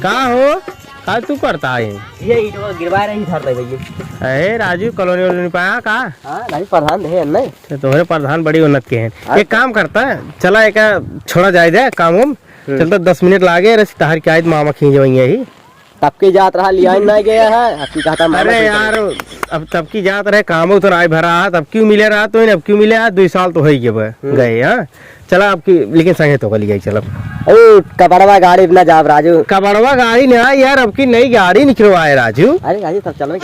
कहाँ हो? का तू करता है? ये ईंट गिरवा रही धर दे भैया। अरे राजू कॉलोनी वालोनी पाया का? हाँ राजू प्रधान है नहीं? तोहरे प्रधान बड़ी उन्नत के हैं। एक काम करता है, चला एक छोड़ा जाए काम उम चलता 10 मिनट लागे रस तहार के आयद मामा खींच वही ही तब की जात रहा लिया नहीं गया है आपकी कहता। अरे यार अब तब की जात रहे काम तो राय भरा तब क्यों मिले रहा तो अब क्यों मिले 2 साल तो है गए। हाँ चला आपकी लेकिन संगे तो कल चल कबड़वा गाड़ी ना जाब राजू। कबड़वा गाड़ी ना यार अब की नई गाड़ी निकलवाए राजू। अरे राजू तब चल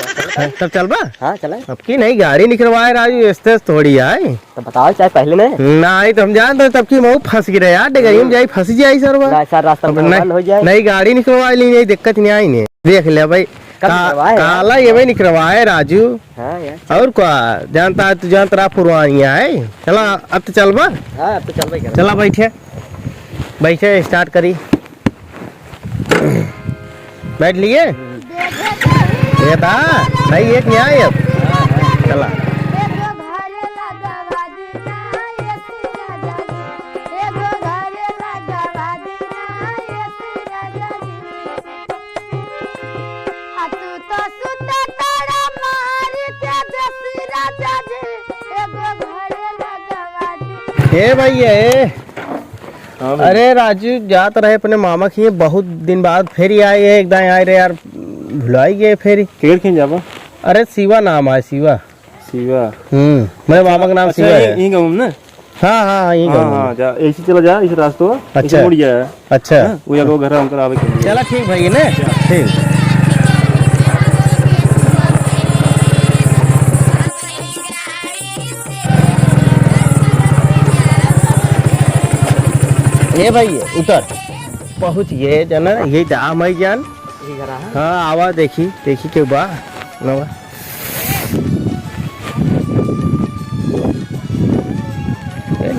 तब चलबा। हाँ चला अब की नई गाड़ी निकलवाए राजू इसते थोड़ी आए तो बताओ चाहे पहले ने ना आई तो हम जानते तब की मऊ फंस गए यार डगरी में जाई फंस जाई सर रास्ता हो जाए। नई गाड़ी निकलवा ली दिक्कत नहीं आई ने देख ले भाई काला ये भाई निकलवाए राजू। हाँ यार और क्या जानता है तू जानता पुरवानिया है। चला अब तो चल बा। हाँ अब तो चल भाई चला बैठे स्टार्ट करी बैठ लिए ये था नहीं एक न्याय अब चला ए भैया अरे राजू जात रहे अपने मामा की बहुत दिन बाद फिर आए है एकदम आए रे यार भुलाई गए फिर क्यों जाबो। अरे शिवा नाम है शिवा मेरे मामा का नाम शिवा है। यही गाँव में ना? हाँ हाँ यही गाँव हाँ जा ऐसे चला जा इस रास्ते अच्छा मुड़ जाए। अच्छा वो या घर हम कर आवे चला ठीक भाई ने ठीक। ये भाई उतर पहुँच ये जाना यही दाम है जान। हाँ आवा देखी के बा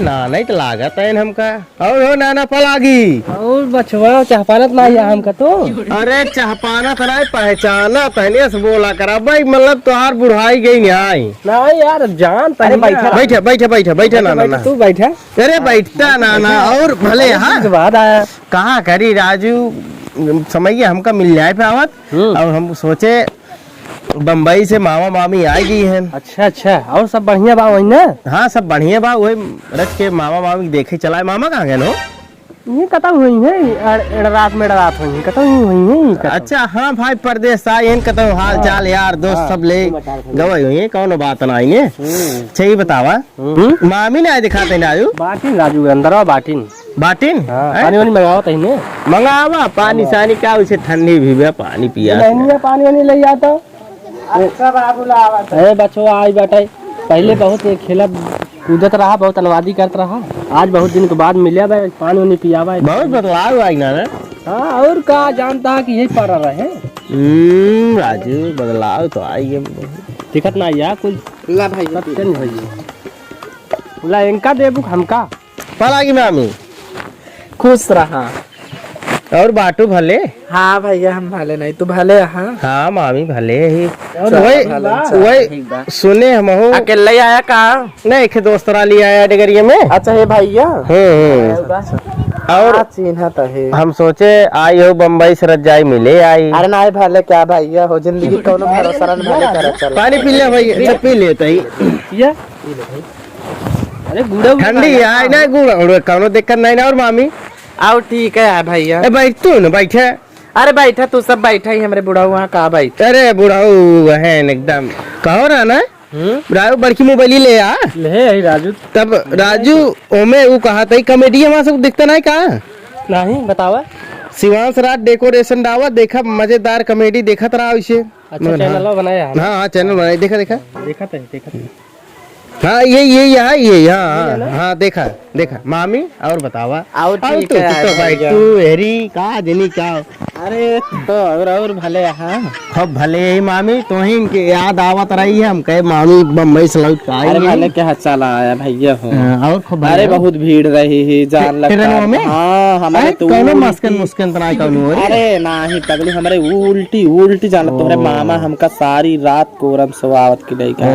नाना ही तो लागत है हमका और हो नाना पलागी और बचवा चाहपानत ना या हमका तो। अरे चाहपानत नहीं पहचाना तहने से बोला करा भाई मतलब तुहार बुढ़ाई गई नहीं नहीं यार जान अरे बैठे नाना तू बैठा। अरे बैठता नाना और भले यहाँ बाद आया कहाँ करी राजू समय हमका मिल जाए पे आवत और हम सोचे बम्बई से मामा मामी आ गई है। अच्छा और सब बढ़िया बा वही ना? हाँ सब बढ़िया बा वही रख के मामा मामी देखे चलाए। मामा कहाँ गए नो? ये कतम हुई है रात में रात हुई कतम हुई है। अच्छा हाँ भाई परदेश आए कतम हाल चाल यार दोस्त सब ले गवाई हुई है कौन बात ना आएंगे। सही बतावा मामी ने आए दिखाते राजू बाटिन राजू अंदर बाटिन पानी वानी मंगाओ तही मंगावा पानी सानी क्या उसे ठंडी भी पानी पिया पानी वानी ले जाता। बच्चों आई बैठे पहले बहुत खेला कूदत रहा बहुत अनुवादी करता रहा आज बहुत दिन के बाद मिले भाई पानी वानी पिया बहुत बदलाव आई ना। हाँ और का जानता है कि यही पड़ रहे राजू बदलाव तो आई है दिक्कत ना यार कुछ ला इनका देबू हमका पला की मामी खुश रहा और बाटू भले। हाँ भैया हम भले नहीं तो भले। हाँ मामी भले ही वही सुने हम अकेले आया कहा नहीं एक दोस्त लिया आया डगरिया में। अच्छा है भैया और चिन्ह तो है हम सोचे आई हो बम्बई से रजाई मिले आई। अरे ना भले क्या भैया हो जिंदगी कौन भरोसा भले पानी पी ले भैया पी लेते ही अरे गुड़ ठंडी है ना गुड़ कौनो दिक्कत नहीं ना। और मामी आओ ठीक है भैया बैठ तू न बैठे। अरे बैठा तू सब बैठा ही हमारे बुढ़ा वहाँ कहा बैठ। अरे बुढ़ाऊ है एकदम कहो रहा ना राजू बड़की मोबाइल ले आ ले राजू तब राजू ओमे वो कहा था कॉमेडी वहाँ से दिखता नहीं कहा नहीं बतावा शिवांश रात डेकोरेशन डावा देखा मजेदार कॉमेडी देखा रहा इसे। अच्छा चैनल बनाया हाँ चैनल बनाया देखा था हाँ ये हाँ देखा मामी और बतावा और तू भाई तू हेरी का जनी क्या। अरे तो और भले खूब भले ही मामी तो ही इनके याद आवत रही है हम कहे मामी बम्बई से लौट के आई भले क्या चला आया भैया और खूब अरे बहुत भीड़ रही है जान लगता। हाँ हमारे तो मुस्किन तना अरे नहीं पगली हमारे उल्टी जान तुम्हारे मामा हमका सारी रात कोरम सोआवत की नहीं का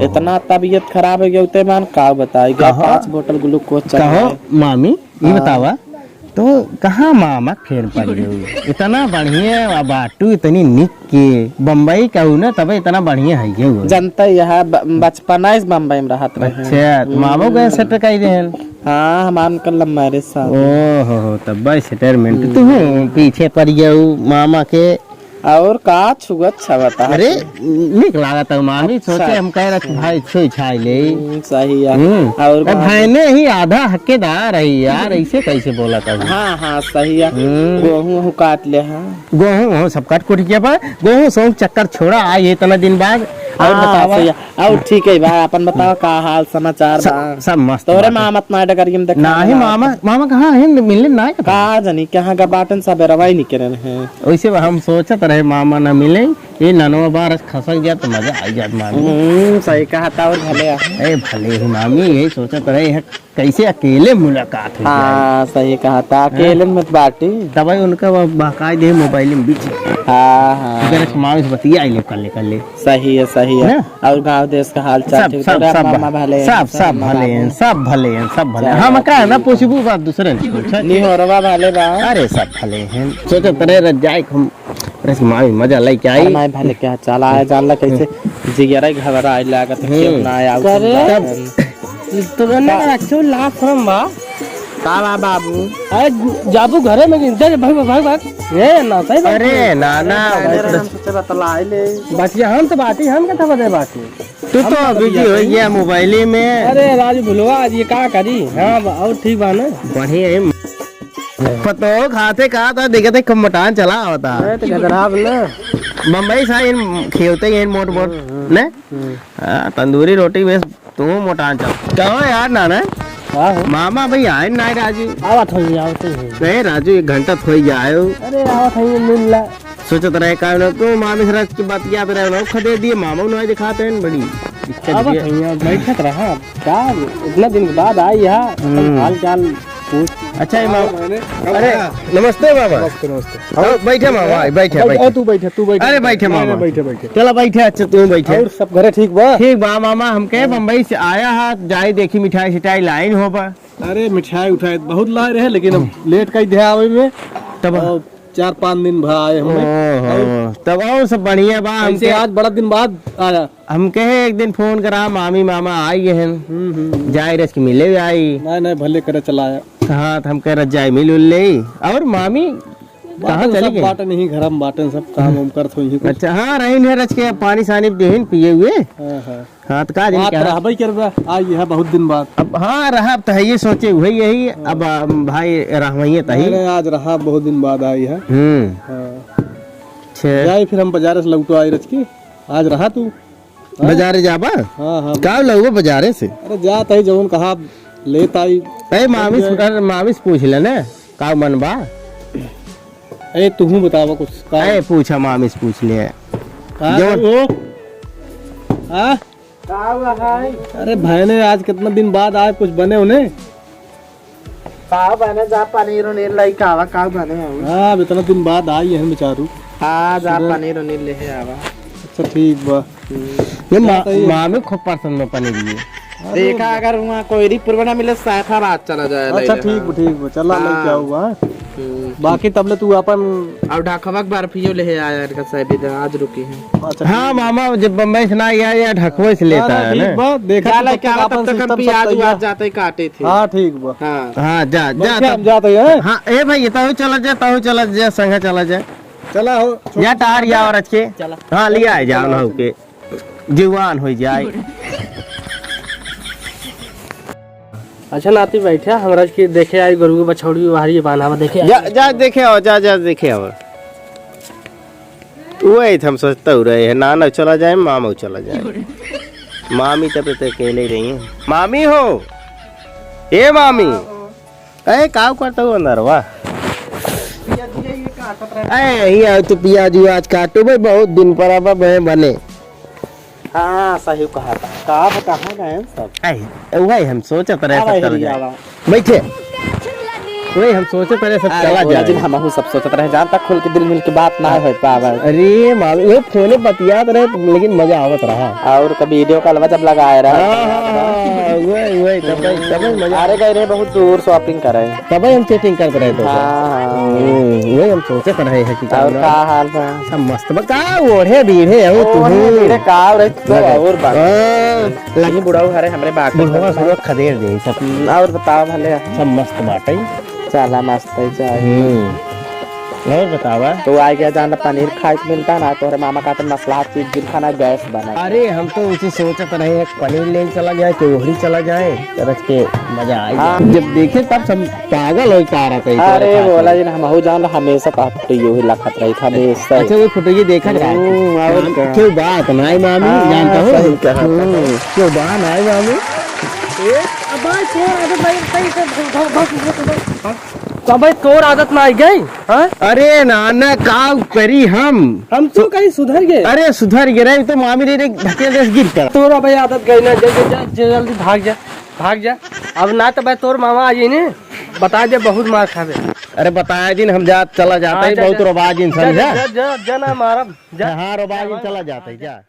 इतना तबीयत खराब हो गया उते मान का बताएगा 5 बोतल ग्लूकोज कहो मामी ये बतावा तो कहाँ मामा फेर पड़ियो इतना बढ़िया बाटू इतनी निक के बम्बई कहू ना तब इतना बढ़िया है ये वो। जनता यह बचपना इस बम्बई में रहत रहे। अच्छा तो मामो गए सेट कर दे हाँ हमारे कल मैरिज सा। ओहो तब सेटलमेंट तू पीछे पड़ गया मामा के और का छुगत छवता। अरे निक लागत है मामी सोचे हम कह रहे भाई छुई छाई ले सही है। और भाई ने ही आधा हक्केदार है यार ऐसे कैसे बोला था। हाँ हाँ सही है। गेहूं काट ले। हाँ गेहूं सब काट कुट किया पर गेहूं सो चक्कर छोड़ा आए इतना दिन बाद। और बतावा और ठीक है भाई अपन बताओ का हाल समाचार सब मस्त। तोरे मामा नाटक करियम देख नाही मामा कहाँ है मिलने ना का जानी कहाँ का बाटन सब रवाई नहीं करे हैं। वैसे हम सोचत रहे मामा ना मिले ये ननवा बार खसक गया तो मजा आ जात मामी। सही कहा था। और भले ए भले ही मामी यही सोचत रहे कैसे अकेले मुलाकात हो। हाँ सही कहा था अकेले मत बाटी तब उनका बाकायदे मोबाइल में बीच। हाँ हाँ मामी से बतिया ले कर ले सही है। और गांव देश का हाल चाल ठीक सब भले सब भले हम का ना पूछबू बात दूसरे नहीं हो रहा भले बा। अरे सब भले हैं सोचे तरह जाए हम मामी मजा लेके आई। नहीं भले क्या चला है जान ला कैसे जिगरा घबरा आई लागत क्यों ना आया तुमने अच्छो लाभ फ्रॉम बा का बा बाबू। अरे जाबू घरे में इधर भाग ए ना सही। अरे नाना सोचे बतला ले बाकी हम तो बात ही हम का था बता बाकी तू तो बिजी हो गया मोबाइल में। अरे राजू भुलवा आज ये का करी। हाँ और ठीक बा ना बढ़िया है पतो खाते कहा था देखे थे मटान चला होता है तो खराब ना बम्बई सा इन खेलते हैं मोट ने तंदूरी रोटी बेस तू मोटान चल कहो यार नाना मामा भाई आए ना राजू आवत हो नहीं राजू 1 घंटा थोड़ी जाए। अरे आवत है मिल सोचत रहे का ना तो मामी से की बात याद रहे ना खदे दिए मामा ने दिखाते हैं बड़ी बैठत रहा क्या इतना दिन के बाद आई यहाँ हाल चाल। अच्छा अरे नमस्ते मामा। नमस्ते बैठे मामा बैठे तू बैठे अरे बैठे मामा बैठे चलो बैठे। अच्छा तू बैठे और सब घरे ठीक बा मामा हम कहे बम्बई से आया है जाए देखी मिठाई सिठाई लाइन हो बा। अरे मिठाई उठाई बहुत लाए रहे लेकिन अब लेट का ध्यान आवे में तब 4-5 दिन भाई हम तब और सब बढ़िया बा। हमसे आज बड़ा दिन बाद आया हम कहे एक दिन फोन करा मामी मामा आई हैं जाए रस की मिले आई। नहीं भले करे चलाया। हाँ हम कह रहे जाए मिल ले और मामी कहाँ चली गई। बाटन नहीं घर में बाटन सब काम हम करत होई। अच्छा हाँ रही है रच के पानी सानी देहिन पिए हुए। हाँ तो का दिन क्या रहबई करबा आई है बहुत दिन बाद। अब हाँ रहा तो है ये सोचे हुए यही अब भाई रहवैये तही आज रहा बहुत दिन बाद आई है। अच्छा जाए फिर हम बाजार से लौटो आई रच के आज रहा तू बाजारे जाबा। हाँ का लगो बाजारे से। अरे जात है जौन कहा लेत आई। ए मामी से पूछ ले ना का मन बा। ए तू बतावा कुछ का। ए पूछा मामी से पूछ ले अरे भाई ने आज कितना दिन बाद आए कुछ बने उन्हें का बने जा पनीर उनीर लाई का बने। हाँ इतना दिन बाद आई है बेचारू। हाँ जा पनीर उनीर ले आवा। अच्छा ठीक बा ये मामी खूब पसंद में पनीर ये देखा अगर वहाँ कोई पुरवना मिले साथा रात चला जाए। अच्छा ठीक चला ले क्या हुआ बाकी तबले तू अपन और ढाकवा बर्फियो ले आया इनका साहब आज रुकी है। अच्छा हाँ मामा जब बम्बई से ना आया या ढकवे से लेता है ना। देखा तब तक प्याज आज जाते काटे थे। हाँ ठीक बा। हाँ जा जाते हैं। हाँ ए भाई ताऊ चला जा संग चला जा चला हो या टार या और के हाँ लिया जाओ ना के जीवान हो जाए। अच्छा नाती बैठा हमरा के देखे आई गरु के बछौड़ी बाहरी बांधावा देखे जा देखे आओ जा देखे आओ वही हम सोचते रहे है नाना चला जाए मामा चला जाए। मामी तब तो अकेले रही है। मामी हो ए मामी ए काव करता हूँ अंदर वाह अरे तो प्याज व्याज काटो भाई बहुत दिन पर अब बने। हाँ सही कहा था कहाँ गए सब। वही हम सोचत रहे बैठे वही हम सोचे पहले सब चला बोला जी जाए। हम सब सोचते रहे जान तक खुल के दिल मिल के बात ना हो पावा। अरे मामी वो फोने बतियात रहे लेकिन मजा आवत रहा। और कभी वीडियो कॉल जब लगाए रहा वही तब मजा। अरे गए रहे बहुत दूर शॉपिंग करे। तब हम चेटिंग करते रहे तो वही हम सोचे कर रहे हैं कि और का हाल बा सब मस्त बा का ओढ़े बीढ़े हो तू मेरे का रहे तो और बात लगी लगी बुढ़ाऊ हरे हमरे बात बुढ़वा सब खदेड़ दे सब और बताओ भले सब मस्त बाटे। चला मस्त है जाए। और बतावा तो आ गया जान पनीर खाए के मिलता ना तो मामा का तो मसला चीज दिन खाना गैस बना। अरे हम तो उसे सोचते रहे पनीर लेने चला जाए तो वही चला जाए तरह के मजा आए। जब देखे तब सब पागल हो का रहा था। अरे बोला जी हम हो जान हमेशा कहते यो ही लखत रही था हमेशा। अच्छा वो फोटो देखा जाए क्यों बात ना मामी जानता हूँ क्यों बात ना मामी। भाई तोर आदत ना आई गई। अरे नाना काम करी हम तो कहीं सुधर गए। अरे सुधर गिरा तो मामी रे ढकेल दे गिर कर। तोरा भाई आदत गई ना जल्दी भाग जा अब ना तो भाई तोर मामा आ जाए ने बता दे बहुत मार खावे। अरे बताया दिन हम जा चला जाता है बहुत रोबाज इंसान जा ना मारब हाँ रोबाज चला जाता है जा।